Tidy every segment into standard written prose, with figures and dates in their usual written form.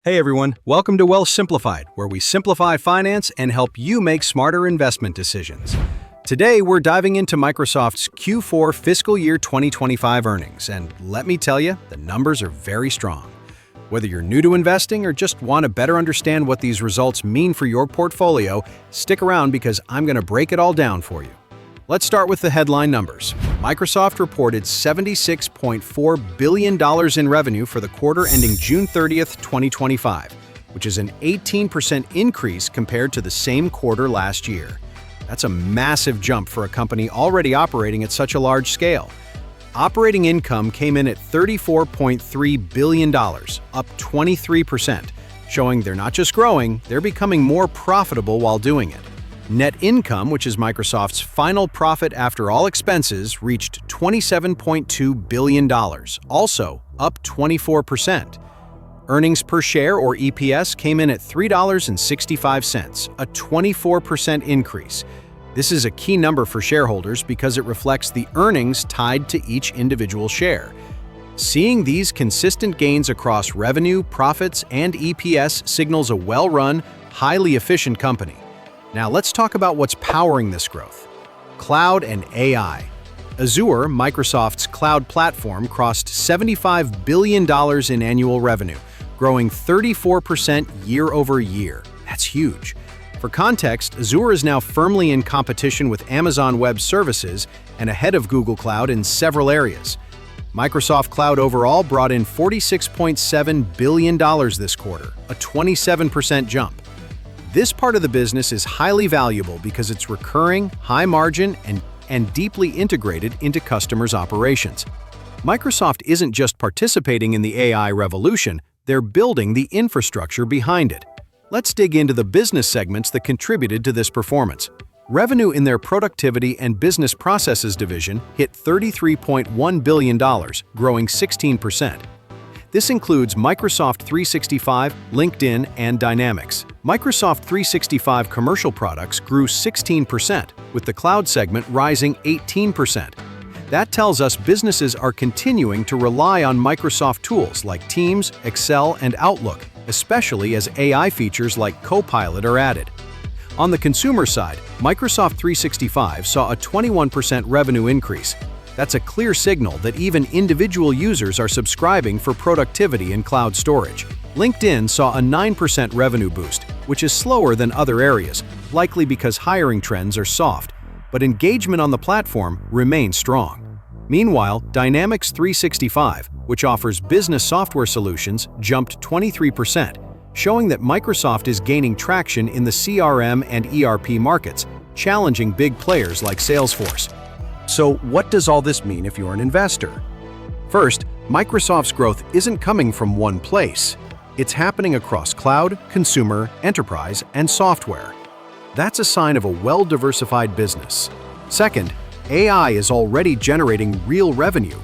Hey everyone, welcome to Wealth Simplified, where we simplify finance and help you make smarter investment decisions. Today, we're diving into Microsoft's Q4 Fiscal Year 2025 earnings, and let me tell you, the numbers are very strong. Whether you're new to investing or just want to better understand what these results mean for your portfolio, stick around because I'm going to break it all down for you. Let's start with the headline numbers. Microsoft reported $76.4 billion in revenue for the quarter ending June 30th, 2025, which is an 18% increase compared to the same quarter last year. That's a massive jump for a company already operating at such a large scale. Operating income came in at $34.3 billion, up 23%, showing they're not just growing, they're becoming more profitable while doing it. Net income, which is Microsoft's final profit after all expenses, reached $27.2 billion, also up 24%. Earnings per share, or EPS, came in at $3.65, a 24% increase. This is a key number for shareholders because it reflects the earnings tied to each individual share. Seeing these consistent gains across revenue, profits, and EPS signals a well-run, highly efficient company. Now let's talk about what's powering this growth. Cloud and AI. Azure, Microsoft's cloud platform, crossed $75 billion in annual revenue, growing 34% year over year. That's huge. For context, Azure is now firmly in competition with Amazon Web Services and ahead of Google Cloud in several areas. Microsoft Cloud overall brought in $46.7 billion this quarter, a 27% jump. This part of the business is highly valuable because it's recurring, high margin, and deeply integrated into customers' operations. Microsoft isn't just participating in the AI revolution, they're building the infrastructure behind it. Let's dig into the business segments that contributed to this performance. Revenue in their Productivity and Business Processes division hit $33.1 billion, growing 16%. This includes Microsoft 365, LinkedIn, and Dynamics. Microsoft 365 commercial products grew 16%, with the cloud segment rising 18%. That tells us businesses are continuing to rely on Microsoft tools like Teams, Excel, and Outlook, especially as AI features like Copilot are added. On the consumer side, Microsoft 365 saw a 21% revenue increase. That's a clear signal that even individual users are subscribing for productivity and cloud storage. LinkedIn saw a 9% revenue boost, which is slower than other areas, likely because hiring trends are soft, but engagement on the platform remains strong. Meanwhile, Dynamics 365, which offers business software solutions, jumped 23%, showing that Microsoft is gaining traction in the CRM and ERP markets, challenging big players like Salesforce. So what does all this mean if you're an investor? First, Microsoft's growth isn't coming from one place. It's happening across cloud, consumer, enterprise, and software. That's a sign of a well-diversified business. Second, AI is already generating real revenue.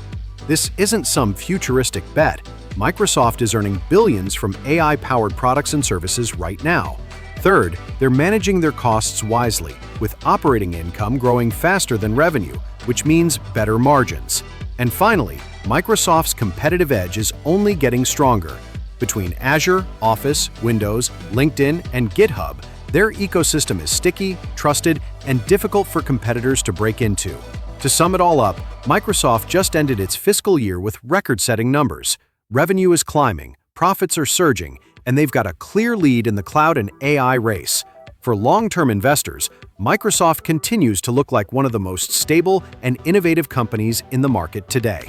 This isn't some futuristic bet. Microsoft is earning billions from AI-powered products and services right now. Third, they're managing their costs wisely, with operating income growing faster than revenue, which means better margins. And finally, Microsoft's competitive edge is only getting stronger. Between Azure, Office, Windows, LinkedIn, and GitHub, their ecosystem is sticky, trusted, and difficult for competitors to break into. To sum it all up, Microsoft just ended its fiscal year with record-setting numbers. Revenue is climbing, profits are surging, and they've got a clear lead in the cloud and AI race. For long-term investors, Microsoft continues to look like one of the most stable and innovative companies in the market today.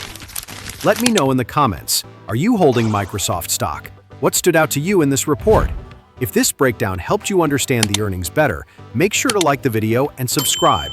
Let me know in the comments, are you holding Microsoft stock? What stood out to you in this report? If this breakdown helped you understand the earnings better, make sure to like the video and subscribe